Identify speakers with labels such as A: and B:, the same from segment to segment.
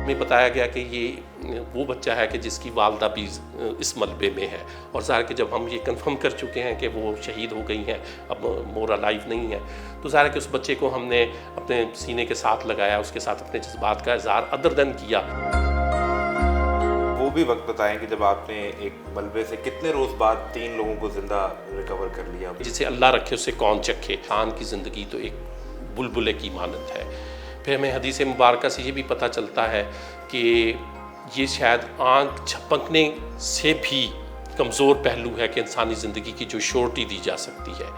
A: میں بتایا گیا کہ یہ وہ بچہ ہے کہ جس کی والدہ بھی اس ملبے میں ہے، اور ظاہر کہ جب ہم یہ کنفرم کر چکے ہیں کہ وہ شہید ہو گئی ہیں، اب مور الائیو نہیں ہے، تو ظاہر کہ اس بچے کو ہم نے اپنے سینے کے ساتھ لگایا، اس کے ساتھ اپنے جذبات کا اظہار ادر دین کیا۔
B: وہ بھی وقت بتائیں کہ جب آپ نے ایک ملبے سے کتنے روز بعد 3 لوگوں کو زندہ ریکور کر لیا؟
A: جسے اللہ رکھے اسے کون چکھے، انسان کی زندگی تو ایک بلبلے کی مانند ہے۔ پھر ہمیں حدیث مبارکہ سے یہ بھی پتہ چلتا ہے کہ یہ شاید آنکھ جھپکنے سے بھی کمزور پہلو ہے کہ انسانی زندگی کی جو شورٹی دی جا سکتی ہے۔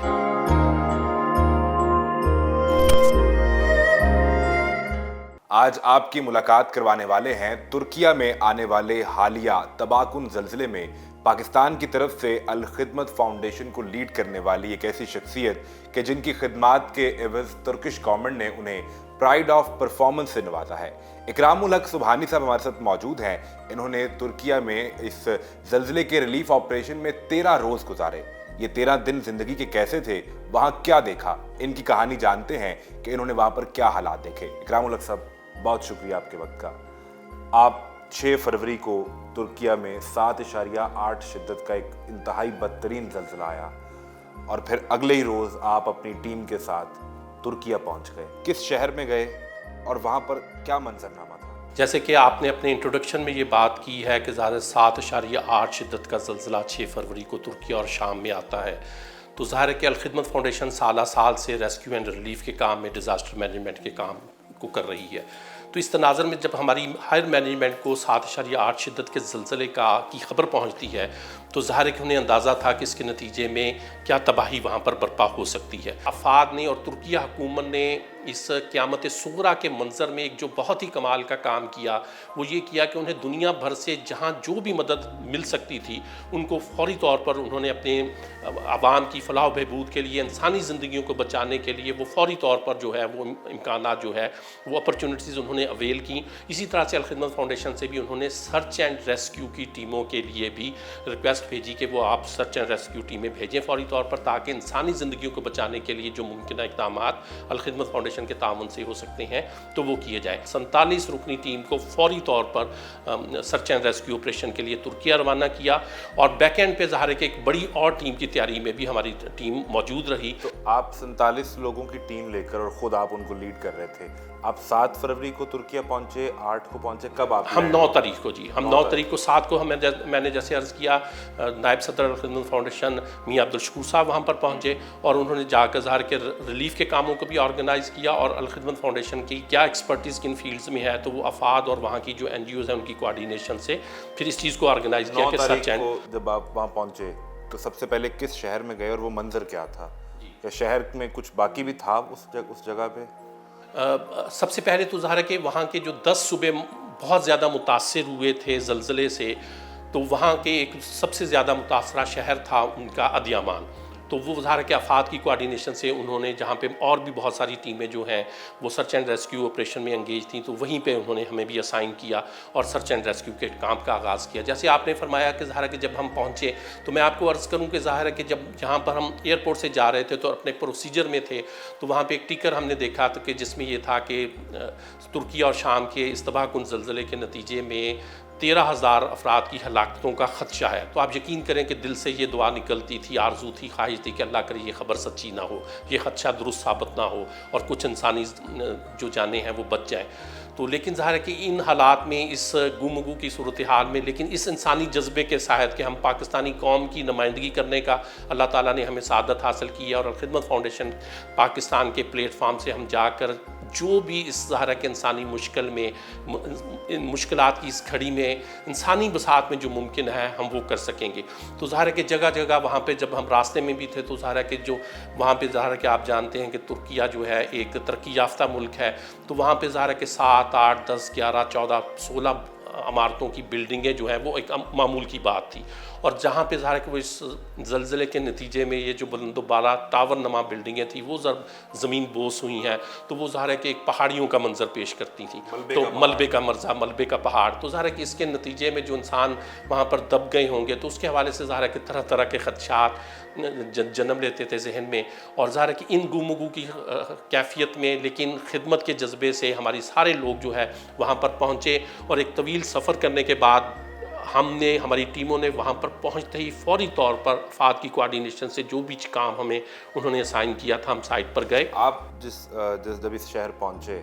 B: آج آپ کی ملاقات کروانے والے ہیں ترکیہ میں آنے والے حالیہ تباہ کن زلزلے میں پاکستان کی طرف سے الخدمت فاؤنڈیشن کو لیڈ کرنے والی ایک ایسی شخصیت کہ جن کی خدمات کے عوض ترکش گورنمنٹ نے انہیں پرائیڈ آف پرفارمنس سے نوازا ہے۔ اکرام الحق سبحانی صاحب ہمارے ساتھ موجود ہیں۔ انہوں نے ترکیہ میں اس زلزلے کے ریلیف آپریشن میں 13 روز گزارے۔ یہ 13 دن زندگی کے کیسے تھے، وہاں کیا دیکھا، ان کی کہانی جانتے ہیں کہ انہوں نے وہاں پر کیا حالات دیکھے۔ اکرام الحق صاحب، بہت شکریہ آپ کے وقت کا۔ آپ 6 فروری کو ترکیہ میں 7.8 شدت کا ایک انتہائی بدترین زلزلہ آیا، اور پھر اگلے ہی روز آپ اپنی ٹیم کے ساتھ ترکیہ پہنچ گئے۔ کس شہر میں گئے اور وہاں پر کیا منظرنامہ تھا؟
A: جیسے کہ آپ نے اپنے انٹروڈکشن میں یہ بات کی ہے کہ ظاہر 7.8 شدت کا زلزلہ 6 فروری کو ترکیہ اور شام میں آتا ہے، تو ظاہر ہے کہ الخدمت فاؤنڈیشن سالہ سال سے ریسکیو اینڈ ریلیف کے کام میں، ڈیزاسٹر مینجمنٹ کے کام کو کر رہی ہے۔ تو اس تناظر میں جب ہماری ہائر مینجمنٹ کو 7.8 شدت کے زلزلے کی خبر پہنچتی ہے، تو ظاہر ہے کہ انہیں اندازہ تھا کہ اس کے نتیجے میں کیا تباہی وہاں پر برپا ہو سکتی ہے۔ افاد نے اور ترکیہ حکومت نے اس قیامت صغریٰ کے منظر میں ایک جو بہت ہی کمال کا کام کیا، وہ یہ کیا کہ انہیں دنیا بھر سے جہاں جو بھی مدد مل سکتی تھی، ان کو فوری طور پر انہوں نے اپنے عوام کی فلاح و بہبود کے لیے، انسانی زندگیوں کو بچانے کے لیے وہ فوری طور پر جو ہے وہ امکانات جو ہے وہ اپرچونٹیز انہوں نے اویل کی۔ اسی طرح سے الخدمت فاؤنڈیشن سے بھی انہوں نے سرچ اینڈ ریسکیو کی ٹیموں کے لیے بھی ریکویسٹ بھیجی کہ وہ آپ سرچ اینڈ ریسکیو ٹیمیں بھیجیں فوری طور پر، تاکہ انسانی زندگیوں کو بچانے کے لیے جو ممکنہ اقدامات الخدمت فاؤنڈیشن کے تعاون سے ہو سکتے ہیں تو وہ کیے جائیں۔ 47 رکنی ٹیم کو فوری طور پر سرچ اینڈ ریسکیو آپریشن کے لیے ترکیہ روانہ کیا، اور بیک اینڈ پہ ظاہر ہے کہ ایک بڑی اور ٹیم کی تیاری میں بھی ہماری ٹیم موجود رہی۔
B: تو آپ 47 لوگوں کی ٹیم لے کر اور خود آپ ان کو لیڈ کر رہے تھے۔ آپ 7 فروری کو ترکیہ پہنچے، 8 کو پہنچے، کب آپ؟
A: ہم 9 تاریخ کو جی، ہم 9 تاریخ کو 7 کو میں نے جیسے عرض کیا، نائب صدر الخدمت فاؤنڈیشن میاں عبدالشکور صاحب وہاں پر پہنچے، اور انہوں نے جا کر ظاہر کے ریلیف کے کاموں کو بھی آرگنائز کیا، اور الخدمت فاؤنڈیشن کی کیا ایکسپرٹیز کن فیلڈز میں ہے تو وہ افاد اور وہاں کی جو این جی اوز ہیں ان کی کوآرڈینیشن سے پھر اس چیز کو آرگنائز کیا کہ
B: 9 تاریخ کو جب آپ وہاں پہنچے تو سب سے پہلے کس شہر میں گئے اور وہ منظر کیا تھا؟ یا شہر میں کچھ باقی بھی تھا اس جگہ پہ؟
A: سب سے پہلے تو ظاہر ہے کہ وہاں کے جو 10 صوبے بہت زیادہ متاثر ہوئے تھے زلزلے سے، تو وہاں کے ایک سب سے زیادہ متاثرہ شہر تھا ان کا ادیامان۔ تو وہ ظاہر ہے کہ افاد کی کوآرڈینیشن سے انہوں نے، جہاں پہ اور بھی بہت ساری ٹیمیں جو ہیں وہ سرچ اینڈ ریسکیو آپریشن میں انگیج تھیں، تو وہیں پہ انہوں نے ہمیں بھی اسائن کیا اور سرچ اینڈ ریسکیو کے کام کا آغاز کیا۔ جیسے آپ نے فرمایا کہ ظاہر ہے کہ جب ہم پہنچے تو میں آپ کو عرض کروں کہ ظاہر ہے کہ جب جہاں پر ہم ایئرپورٹ سے جا رہے تھے تو اپنے پروسیجر میں تھے، تو وہاں پہ ایک ٹکر ہم نے دیکھا تو کہ جس میں یہ تھا کہ ترکیہ اور شام کے اس تباہ کن زلزلے کے نتیجے میں 13,000 افراد کی ہلاکتوں کا خدشہ ہے۔ تو آپ یقین کریں کہ دل سے یہ دعا نکلتی تھی، آرزو تھی، خواہش تھی کہ اللہ کرے یہ خبر سچی نہ ہو، یہ خدشہ درست ثابت نہ ہو اور کچھ انسانی جو جانیں ہیں وہ بچ جائیں۔ تو لیکن ظاہر ہے کہ ان حالات میں، اس گفتگو کی صورتحال میں، لیکن اس انسانی جذبے کے ساتھ کہ ہم پاکستانی قوم کی نمائندگی کرنے کا اللہ تعالیٰ نے ہمیں سعادت حاصل کی ہے، اور الخدمت فاؤنڈیشن پاکستان کے پلیٹ فارم سے ہم جا کر جو بھی اس ظاہر ہے کہ انسانی مشکلات کی اس گھڑی میں، انسانی بساط میں جو ممکن ہے ہم وہ کر سکیں گے۔ تو ظاہر ہے کہ جگہ جگہ وہاں پہ جب ہم راستے میں بھی تھے تو ظاہر ہے کہ جو وہاں پہ ظاہر ہے کہ آپ جانتے ہیں کہ ترکیہ جو ہے ایک ترقی یافتہ ملک ہے، تو وہاں پہ ظاہر ہے کہ 7، 8، 10، 11، 14، 16 عمارتوں کی بلڈنگیں جو ہیں وہ ایک معمول کی بات تھی، اور جہاں پہ ظاہر ہے کہ وہ اس زلزلے کے نتیجے میں یہ جو بلند و بالا ٹاور نما بلڈنگیں تھیں وہ زمین بوس ہوئی ہیں، تو وہ ظاہر ہے کہ ایک پہاڑیوں کا منظر پیش کرتی تھیں، تو ملبے کا مرزا، ملبے کا پہاڑ، تو ظاہر ہے کہ اس کے نتیجے میں جو انسان وہاں پر دب گئے ہوں گے تو اس کے حوالے سے ظاہر ہے کہ طرح طرح کے خدشات جنم لیتے تھے ذہن میں، اور ظاہر ہے کہ ان گفتگو کی کیفیت میں لیکن خدمت کے جذبے سے ہماری سارے لوگ جو ہے وہاں پر پہنچے، اور ایک طویل سفر کرنے کے بعد ہماری ٹیموں نے وہاں پر پہنچتے ہی فوری طور پر افاد کی کوارڈینیشن سے جو بھی کام ہمیں انہوں نے اسائن کیا تھا ہم سائٹ پر گئے۔
B: آپ جب اس شہر پہنچے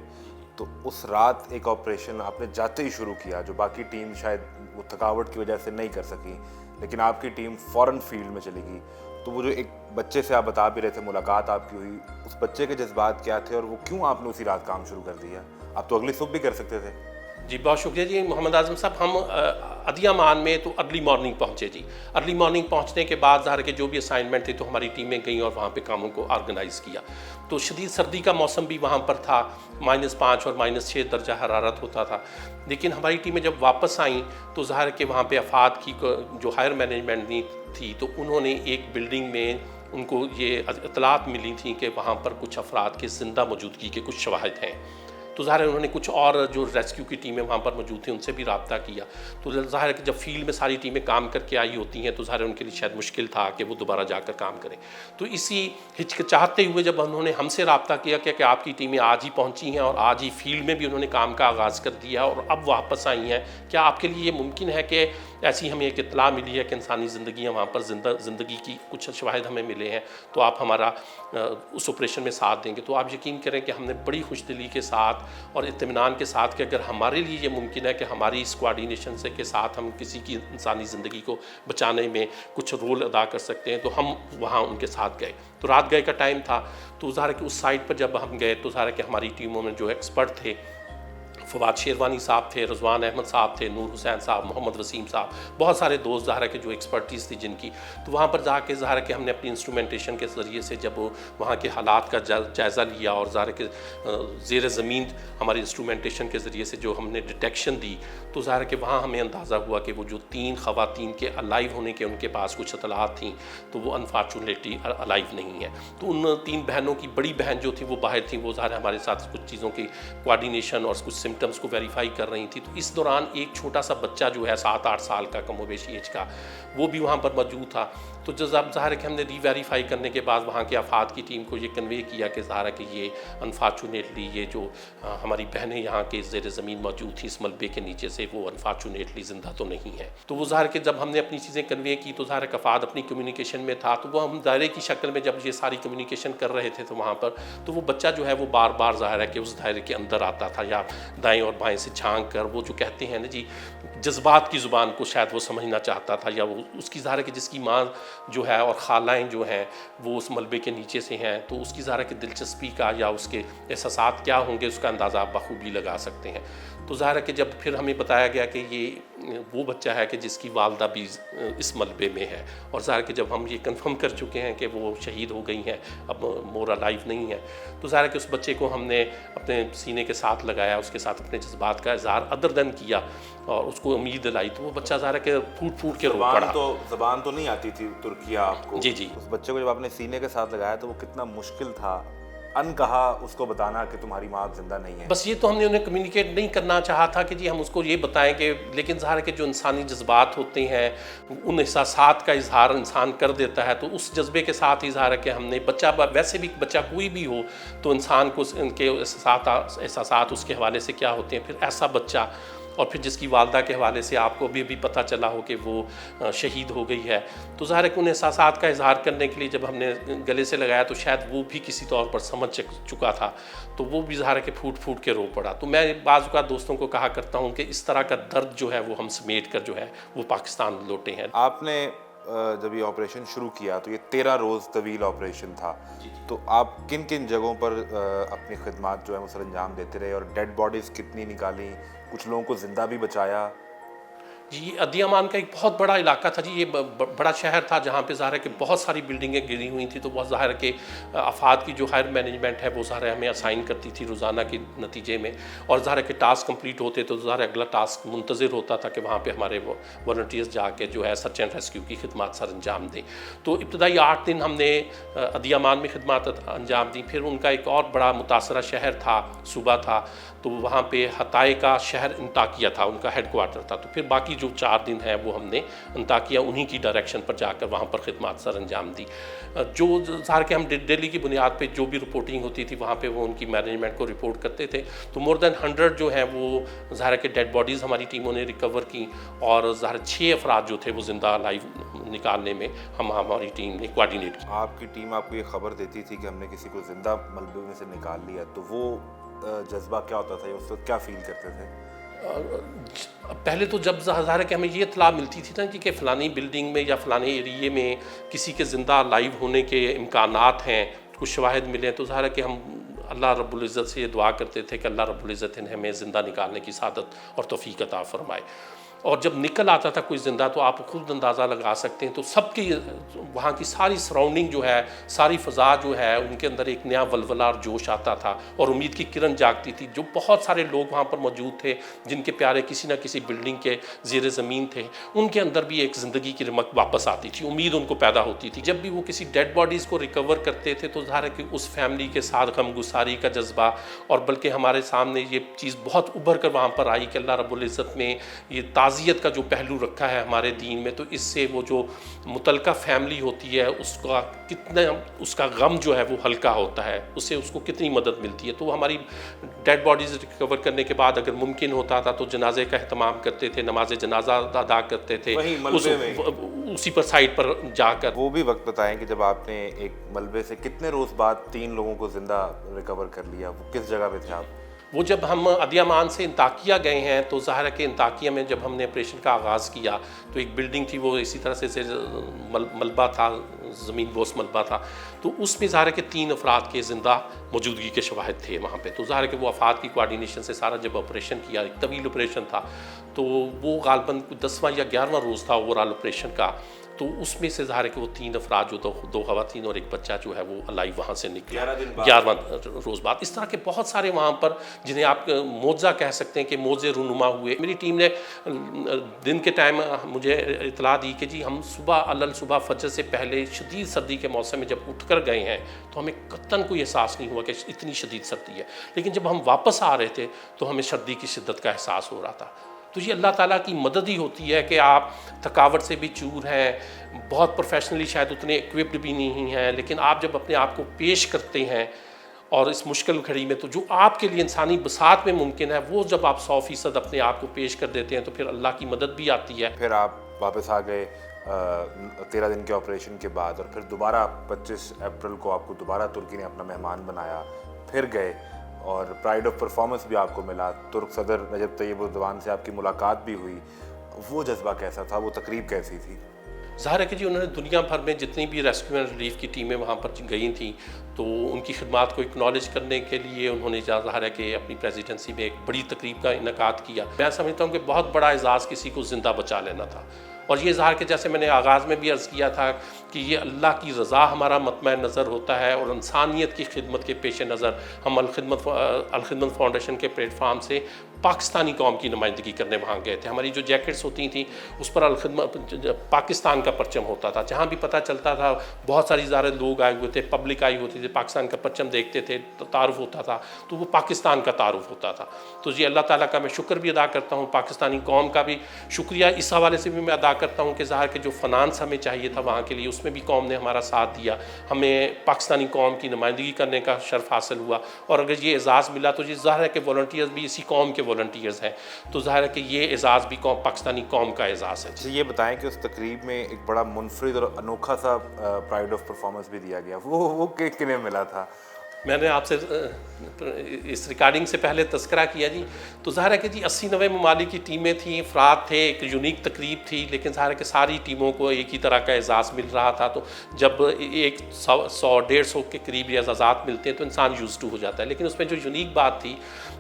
B: تو اس رات ایک آپریشن آپ نے جاتے ہی شروع کیا جو باقی ٹیم شاید وہ تھکاوٹ کی وجہ سے نہیں کر سکی، لیکن آپ کی ٹیم فوراً فیلڈ میں چلے گی۔ تو وہ جو ایک بچے سے آپ بتا بھی رہے تھے ملاقات آپ کی ہوئی، اس بچے کے جذبات کیا تھے اور وہ کیوں آپ نے اسی رات کام شروع کر دیا؟ آپ تو اگلی صبح بھی کر سکتے تھے۔
A: جی بہت شکریہ جی محمد اعظم صاحب، ہم عدیہ مان میں تو ارلی مارننگ پہنچے جی، ارلی مارننگ پہنچنے کے بعد ظاہر ہے کہ جو بھی اسائنمنٹ تھی تو ہماری ٹیمیں گئیں اور وہاں پہ کاموں کو آرگنائز کیا، تو شدید سردی کا موسم بھی وہاں پر تھا، -5 اور -6 درجہ حرارت ہوتا تھا، لیکن ہماری ٹیمیں جب واپس آئیں تو ظاہر ہے کہ وہاں پہ افاد کی جو ہائر مینجمنٹ تھی تو انہوں نے ایک بلڈنگ میں ان کو یہ اطلاعات ملی تھیں کہ وہاں پر کچھ افراد کے زندہ موجودگی کے کچھ شواہد ہیں، تو ظاہر ہے انہوں نے کچھ اور جو ریسکیو کی ٹیمیں وہاں پر موجود تھیں ان سے بھی رابطہ کیا، تو ظاہر ہے کہ جب فیلڈ میں ساری ٹیمیں کام کر کے آئی ہوتی ہیں تو ظاہر ہے ان کے لیے شاید مشکل تھا کہ وہ دوبارہ جا کر کام کریں، تو اسی ہچکچاہتے ہوئے جب انہوں نے ہم سے رابطہ کیا کہ آپ کی ٹیمیں آج ہی پہنچی ہیں اور آج ہی فیلڈ میں بھی انہوں نے کام کا آغاز کر دیا اور اب واپس آئی ہیں، کیا آپ کے لیے یہ ممکن ہے کہ ایسی ہمیں ایک اطلاع ملی ہے کہ انسانی زندگیاں وہاں پر زندگی کی کچھ شواہد ہمیں ملے ہیں، تو آپ ہمارا اس آپریشن میں ساتھ دیں گے؟ تو آپ یقین کریں کہ ہم نے بڑی خوش دلی کے ساتھ اور اطمینان کے ساتھ کہ اگر ہمارے لیے یہ ممکن ہے کہ ہماری اس کوارڈینیشن سے کے ساتھ ہم کسی کی انسانی زندگی کو بچانے میں کچھ رول ادا کر سکتے ہیں تو ہم وہاں ان کے ساتھ گئے، تو رات گئے کا ٹائم تھا، تو ظاہر ہے کہ اس سائٹ پر جب ہم گئے تو ظاہر ہے کہ ہماری ٹیموں میں جو ایکسپرٹ تھے، فواد شیروانی صاحب تھے، رضوان احمد صاحب تھے، نور حسین صاحب، محمد وسیم صاحب، بہت سارے دوست ظاہر ہے کہ جو ایکسپرٹیز تھی جن کی، تو وہاں پر جا کے ظاہر ہے کہ ہم نے اپنی انسٹرومنٹیشن کے ذریعے سے جب وہاں کے حالات کا جائزہ لیا اور ظاہر ہے کہ زیر زمین ہماری انسٹرومنٹیشن کے ذریعے سے جو ہم نے ڈیٹیکشن دی، تو ظاہر ہے کہ وہاں ہمیں اندازہ ہوا کہ وہ جو 3 خواتین کے الائیو ہونے کے ان کے پاس کچھ اطلاعات تھیں تو وہ انفارچونیٹلی الائیو نہیں ہیں، تو ان 3 بہنوں کی بڑی بہن جو تھی وہ باہر تھیں، وہ ظاہر ہے ہمارے ساتھ کچھ چیزوں کی کوارڈینیشن اور کچھ سمٹمز کو ویریفائی کر رہی تھی، تو اس دوران ایک چھوٹا سا بچہ جو ہے 7-8 سال کا کم و بیش ایج کا وہ بھی وہاں پر موجود تھا، تو جب ظاہر ہے کہ ہم نے ری ویریفائی کرنے کے بعد وہاں کے افاد کی ٹیم کو یہ کنوے کیا کہ ظاہر ہے کہ یہ انفارچونیٹلی یہ جو ہماری بہنیں یہاں کے زیر زمین موجود تھیں اس ملبے کے نیچے سے وہ انفارچونیٹلی زندہ تو نہیں ہے، تو وہ ظاہر کہ جب ہم نے اپنی چیزیں کنوے کی تو ظاہر ہے کہ افاد اپنی کمیونیکیشن میں تھا، تو وہ ہم دائرے کی شکل میں جب یہ ساری کمیونیکیشن کر رہے تھے تو وہاں پر تو وہ بچہ جو ہے وہ بار بار ظاہر ہے کہ اس دائرے کے اندر آتا تھا یا دائیں اور بائیں سے جھانک کر وہ جو کہتے ہیں نا جی جذبات کی زبان کو شاید وہ سمجھنا چاہتا تھا، یا وہ اس کی ظاہر ہے کہ جس کی ماں جو ہے اور خالائیں جو ہیں وہ اس ملبے کے نیچے سے ہیں تو اس کی ظاہر ہے کہ دلچسپی کا یا اس کے احساسات کیا ہوں گے اس کا اندازہ آپ بخوبی لگا سکتے ہیں، تو ظاہر ہے کہ جب پھر ہمیں بتایا گیا کہ یہ وہ بچہ ہے کہ جس کی والدہ بھی اس ملبے میں ہے، اور ظاہر کہ جب ہم یہ کنفرم کر چکے ہیں کہ وہ شہید ہو گئی ہیں اب مور الائیو نہیں ہے، تو ظاہر ہے کہ اس بچے کو ہم نے اپنے سینے کے ساتھ لگایا، اس کے ساتھ اپنے جذبات کا اظہار ادر دن کیا اور اس کو امید دلائی، تو وہ بچہ ظاہر ہے کہ پھوٹ پھوٹ کے رو پڑا۔
B: زبان تو نہیں آتی تھی ترکیہ آپ کو؟
A: جی جی۔
B: اس بچے کو جب آپ نے سینے کے ساتھ لگایا تو وہ کتنا مشکل تھا ان کہا اس کو بتانا کہ تمہاری ماں زندہ نہیں ہے؟
A: بس یہ تو ہم نے انہیں کمیونیکیٹ نہیں کرنا چاہا تھا کہ جی ہم اس کو یہ بتائیں کہ، لیکن ظاہر ہے کہ جو انسانی جذبات ہوتے ہیں ان احساسات کا اظہار انسان کر دیتا ہے، تو اس جذبے کے ساتھ ہی ظاہر ہے کہ ہم نے بچہ ویسے بھی بچہ کوئی بھی ہو تو انسان کو ان کے احساسات اس کے حوالے سے کیا ہوتے ہیں، پھر ایسا بچہ اور پھر جس کی والدہ کے حوالے سے آپ کو بھی پتہ چلا ہو کہ وہ شہید ہو گئی ہے، تو ظاہر ہے کہ ان احساسات کا اظہار کرنے کے لیے جب ہم نے گلے سے لگایا تو شاید وہ بھی کسی طور پر سمجھ چکا تھا، تو وہ بھی ظاہر ہے کہ پھوٹ پھوٹ کے رو پڑا، تو میں بعض اوقات دوستوں کو کہا کرتا ہوں کہ اس طرح کا درد جو ہے وہ ہم سمیٹ کر جو ہے وہ پاکستان لوٹے ہیں۔
B: آپ نے جب یہ آپریشن شروع کیا تو یہ 13 روز طویل آپریشن تھا، تو آپ کن کن جگہوں پر اپنی خدمات جو ہے وہ سر انجام دیتے رہے اور ڈیڈ باڈیز کتنی نکالی، کچھ لوگوں کو زندہ بھی بچایا؟
A: جی ادیامان کا ایک بہت بڑا علاقہ تھا جی، یہ بڑا شہر تھا جہاں پہ ظاہر ہے کہ بہت ساری بلڈنگیں گری ہوئی تھیں، تو بہت ظاہر ہے کہ افراد کی جو ہائر مینجمنٹ ہے وہ ظاہر ہے ہمیں اسائن کرتی تھی روزانہ کے نتیجے میں، اور ظاہر ہے کہ ٹاسک کمپلیٹ ہوتے تو ظاہر ہے اگلا ٹاسک منتظر ہوتا تھا کہ وہاں پہ ہمارے والنٹیئرز جا کے جو ہے سرچ اینڈ ریسکیو کی خدمات سر انجام دیں۔ تو ابتدائی 8 دن ہم نے ادیامان میں خدمات انجام دیں، پھر ان کا ایک اور بڑا متاثرہ شہر تھا، صوبہ تھا، تو وہاں پہ ہتائی کا شہر انطاکیہ تھا، ان کا ہیڈ کوارٹر تھا۔ تو پھر باقی جو 4 دن ہے وہ ہم نے انطاکیہ انہی کی ڈائریکشن پر جا کر وہاں پر خدمات سر انجام دی۔ جو ظاہر کہ ہم ڈیلی کی بنیاد پہ جو بھی رپورٹنگ ہوتی تھی وہاں پہ وہ ان کی مینجمنٹ کو رپورٹ کرتے تھے۔ تو مور دین 100 جو ہیں وہ ظاہر ہے کہ ڈیڈ باڈیز ہماری ٹیموں نے ریکور کی، اور ظاہر 6 افراد جو تھے وہ زندہ لائیو نکالنے میں ہماری ٹیم نے کوارڈینیٹ کی۔
B: آپ کی ٹیم آپ کو یہ خبر دیتی تھی کہ ہم نے کسی کو زندہ ملبے میں سے نکال لیا، تو وہ جذبہ کیا ہوتا تھا، اس وقت کیا فیل کرتے تھے؟
A: پہلے تو جب ظاہر ہے کہ ہمیں یہ اطلاع ملتی تھی نا کہ فلانی بلڈنگ میں یا فلانے ایریے میں کسی کے زندہ لائیو ہونے کے امکانات ہیں، کچھ شواہد ملے، تو ظاہر ہے کہ ہم اللہ رب العزت سے یہ دعا کرتے تھے کہ اللہ رب العزت نے ہمیں زندہ نکالنے کی سعادت اور توفیق عطا فرمائے۔ اور جب نکل آتا تھا کوئی زندہ تو آپ خود اندازہ لگا سکتے ہیں، تو سب کی وہاں کی ساری سراؤنڈنگ جو ہے، ساری فضا جو ہے، ان کے اندر ایک نیا ولولہ اور جوش آتا تھا اور امید کی کرن جاگتی تھی۔ جو بہت سارے لوگ وہاں پر موجود تھے جن کے پیارے کسی نہ کسی بلڈنگ کے زیر زمین تھے، ان کے اندر بھی ایک زندگی کی رمق واپس آتی تھی، امید ان کو پیدا ہوتی تھی۔ جب بھی وہ کسی ڈیڈ باڈیز کو ریکور کرتے تھے تو ظاہر ہے کہ اس فیملی کے ساتھ غم گساری کا جذبہ، اور بلکہ ہمارے سامنے یہ چیز بہت ابھر کر وہاں پر آئی کہ اللہ رب العزت نے یہ تعزیت کا جو پہلو رکھا ہے ہمارے دین میں، تو اس سے وہ جو متعلقہ فیملی ہوتی ہے اس کا غم جو ہے وہ ہلکا ہوتا ہے، اس سے اس کو کتنی مدد ملتی ہے۔ تو ہماری ڈیڈ باڈیز ریکور کرنے کے بعد اگر ممکن ہوتا تھا تو جنازے کا اہتمام کرتے تھے، نماز جنازہ ادا کرتے تھے اسی پر سائٹ پر جا کر۔
B: وہ بھی وقت بتائیں کہ جب آپ نے ایک ملبے سے کتنے روز بعد 3 لوگوں کو زندہ ریکور کر لیا، وہ کس جگہ پہ تھے آپ؟
A: وہ جب ہم ادیامان سے انطاکیہ گئے ہیں تو ظاہر ہے کہ انطاکیہ میں جب ہم نے آپریشن کا آغاز کیا تو ایک بلڈنگ تھی، وہ اسی طرح سے ملبہ تھا، زمین بوس ملبہ تھا، تو اس میں ظاہر ہے کہ 3 افراد کے زندہ موجودگی کے شواہد تھے وہاں پہ۔ تو ظاہر ہے کہ وہ افراد کی کوارڈینیشن سے سارا جب آپریشن کیا، ایک طویل آپریشن تھا، تو وہ غالباً 10واں یا 11واں روز تھا اوور آل آپریشن کا، تو اس میں سے ظاہر ہے کہ وہ 3 افراد جو 2 خواتین اور ایک بچہ جو ہے وہ الائیو وہاں سے نکلا 11واں روز بعد۔ اس طرح کے بہت سارے وہاں پر جنہیں آپ معجزہ کہہ سکتے ہیں کہ معجزے رونما ہوئے۔ میری ٹیم نے دن کے ٹائم مجھے اطلاع دی کہ جی ہم صبح فجر سے پہلے شدید سردی کے موسم میں جب اٹھ کر گئے ہیں تو ہمیں قطعاً کوئی احساس نہیں ہوا کہ اتنی شدید سردی ہے، لیکن جب ہم واپس آ رہے تھے تو ہمیں سردی کی شدت کا احساس ہو رہا تھا۔ تو یہ اللہ تعالیٰ کی مدد ہی ہوتی ہے کہ آپ تھکاوٹ سے بھی چور ہیں، بہت پروفیشنلی شاید اتنے ایکوپڈ بھی نہیں ہیں، لیکن آپ جب اپنے آپ کو پیش کرتے ہیں اور اس مشکل گھڑی میں، تو جو آپ کے لیے انسانی بساط میں ممکن ہے وہ جب آپ 100% اپنے آپ کو پیش کر دیتے ہیں تو پھر اللہ کی مدد بھی آتی ہے۔
B: پھر آپ واپس آ گئے 13 دن کے آپریشن کے بعد، اور پھر دوبارہ 25 اپریل کو آپ کو دوبارہ ترکی نے اپنا مہمان بنایا، پھر گئے اور پرائڈ آف پرفارمنس بھی آپ کو ملا، ترک صدر رجب طیب اردوان سے آپ کی ملاقات بھی ہوئی۔ وہ جذبہ کیسا تھا، وہ تقریب کیسی تھی؟
A: ظاہر ہے کہ جی انہوں نے دنیا بھر میں جتنی بھی ریسکیو اینڈ ریلیف کی ٹیمیں وہاں پر گئی تھیں تو ان کی خدمات کو اکنالج کرنے کے لیے انہوں نے ظاہر ہے کہ اپنی پریزیڈنسی میں ایک بڑی تقریب کا انعقاد کیا۔ میں سمجھتا ہوں کہ بہت بڑا اعزاز کسی کو زندہ بچا لینا تھا، اور یہ ظاہر کہ جیسے میں نے آغاز میں بھی عرض کیا تھا کہ یہ اللہ کی رضا ہمارا مطمع نظر ہوتا ہے، اور انسانیت کی خدمت کے پیش نظر ہم الخدمت فاؤنڈیشن کے پلیٹ فارم سے پاکستانی قوم کی نمائندگی کرنے وہاں گئے تھے۔ ہماری جو جیکٹس ہوتی تھیں اس پر الخدمت پاکستان کا پرچم ہوتا تھا، جہاں بھی پتہ چلتا تھا بہت ساری زیادہ لوگ آئے ہوئے تھے، پبلک آئی ہوتی تھی، پاکستان کا پرچم دیکھتے تھے تو تعارف ہوتا تھا، تو وہ پاکستان کا تعارف ہوتا تھا۔ تو یہ اللہ تعالیٰ کا میں شکر بھی ادا کرتا ہوں، پاکستانی قوم کا بھی شکریہ اس حوالے سے بھی میں ادا کرتا ہوں کہ ظاہر کہ جو فنانس ہمیں چاہیے تھا وہاں کے لیے اس میں بھی قوم نے ہمارا ساتھ دیا، ہمیں پاکستانی قوم کی نمائندگی کرنے کا شرف حاصل ہوا، اور اگر یہ اعزاز ملا تو یہ ظاہر ہے کہ والنٹیئرز بھی اسی قوم کے والنٹیئرز ہیں، تو ظاہر ہے کہ یہ اعزاز بھی پاکستانی قوم کا اعزاز ہے۔
B: یہ بتائیں کہ اس تقریب میں ایک بڑا منفرد اور انوکھا سا پرائڈ آف پرفارمنس بھی دیا گیا، وہ کنہیں ملا تھا؟
A: میں نے آپ سے اس ریکارڈنگ سے پہلے تذکرہ کیا جی، تو ظاہر ہے کہ جی 80-90 ممالک کی ٹیمیں تھیں، افراد تھے، ایک یونیک تقریب تھی، لیکن ظاہر ہے کہ ساری ٹیموں کو ایک ہی طرح کا اعزاز مل رہا تھا. تو جب ایک 100-150 کے قریب یہ اعزازات ملتے ہیں تو انسان یوز ٹو ہو جاتا ہے. لیکن اس میں جو یونیک بات تھی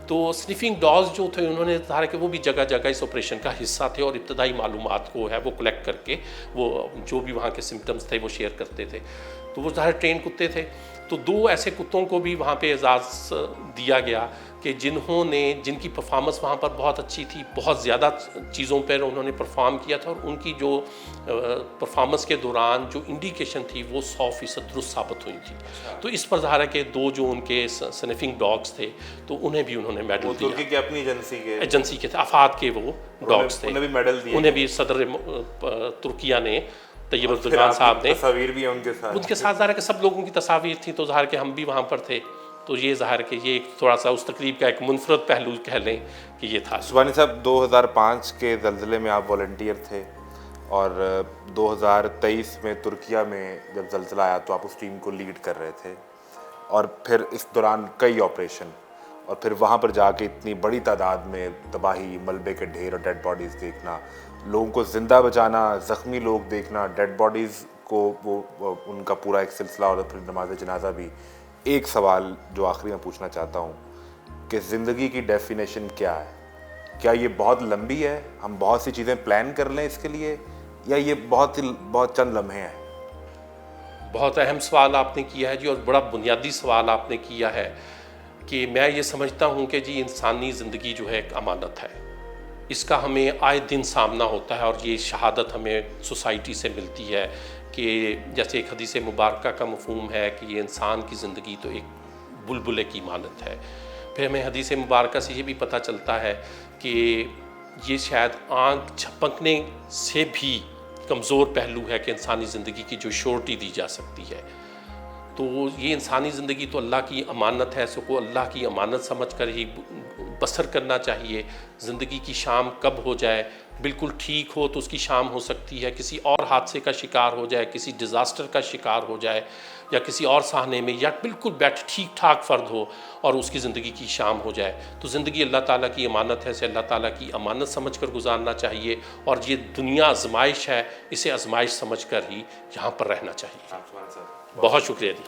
A: تو سنیفنگ ڈاگز جو تھے انہوں نے ظاہر ہے کہ وہ بھی جگہ جگہ اس آپریشن کا حصہ تھے اور ابتدائی معلومات کو ہے وہ کلیکٹ کر کے وہ جو بھی وہاں کے سمٹمز تھے وہ شیئر کرتے تھے. تو وہ ظاہر ٹرین کتے تھے. تو 2 ایسے کتوں کو بھی وہاں پہ اعزاز دیا گیا کہ جن کی پرفارمنس وہاں پر بہت اچھی تھی، بہت زیادہ چیزوں پر انہوں نے پرفارم کیا تھا، اور ان کی جو پرفارمنس کے دوران جو انڈیکیشن تھی وہ 100% درست ثابت ہوئی تھی. تو اس پر ظاہر ہے کہ 2 جو ان کے سنیفنگ ڈاگز تھے تو انہیں بھی انہوں نے میڈل دیا.
B: ترکی کی اپنی
A: ایجنسی کے تھے، افاد کے وہ ڈاگز تھے،
B: انہیں بھی میڈل دیا.
A: انہیں بھی صدر ترکیہ نے طیب اردوغان صاحب نے
B: تصاویر بھی ہیں ان کے ساتھ
A: ظاہر ہے کہ سب لوگوں کی تصاویر تھیں. تو ظاہر کہ ہم بھی وہاں پر تھے. تو یہ ظاہر کہ یہ ایک تھوڑا سا اس تقریب کا ایک منفرد پہلو کہہ لیں کہ یہ تھا.
B: سبحانی صاحب 2005 کے زلزلے میں آپ والنٹیئر تھے، اور 2023 میں ترکیہ میں جب زلزلہ آیا تو آپ اس ٹیم کو لیڈ کر رہے تھے، اور پھر اس دوران کئی آپریشن، اور پھر وہاں پر جا کے اتنی بڑی تعداد میں تباہی، ملبے کے ڈھیر اور ڈیڈ باڈیز دیکھنا، لوگوں کو زندہ بچانا، زخمی لوگ دیکھنا، ڈیڈ باڈیز کو وہ ان کا پورا ایک سلسلہ، اور پھر نماز جنازہ بھی. ایک سوال جو آخری میں پوچھنا چاہتا ہوں کہ زندگی کی ڈیفینیشن کیا ہے؟ کیا یہ بہت لمبی ہے، ہم بہت سی چیزیں پلان کر لیں اس کے لیے، یا یہ بہت چند لمحے ہیں؟
A: بہت اہم سوال آپ نے کیا ہے جی، اور بڑا بنیادی سوال آپ نے کیا ہے کہ میں یہ سمجھتا ہوں کہ جی انسانی زندگی جو ہے ایک امانت ہے. اس کا ہمیں آئے دن سامنا ہوتا ہے، اور یہ شہادت ہمیں سوسائٹی سے ملتی ہے کہ جیسے ایک حدیث مبارکہ کا مفہوم ہے کہ یہ انسان کی زندگی تو ایک بلبلے کی مانند ہے. پھر ہمیں حدیث مبارکہ سے یہ بھی پتہ چلتا ہے کہ یہ شاید آنکھ جھپکنے سے بھی کمزور پہلو ہے کہ انسانی زندگی کی جو شورٹی دی جا سکتی ہے. تو یہ انسانی زندگی تو اللہ کی امانت ہے، سو کو اللہ کی امانت سمجھ کر ہی بسر کرنا چاہیے. زندگی کی شام کب ہو جائے، بالکل ٹھیک ہو تو اس کی شام ہو سکتی ہے، کسی اور حادثے کا شکار ہو جائے، کسی ڈیزاسٹر کا شکار ہو جائے، یا کسی اور سہانے میں، یا بالکل ٹھیک ٹھاک فرد ہو اور اس کی زندگی کی شام ہو جائے. تو زندگی اللہ تعالیٰ کی امانت ہے، اسے اللہ تعالیٰ کی امانت سمجھ کر گزارنا چاہیے، اور یہ دنیا آزمائش ہے، اسے آزمائش سمجھ کر ہی یہاں پر رہنا چاہیے. بہت شکریہ جی.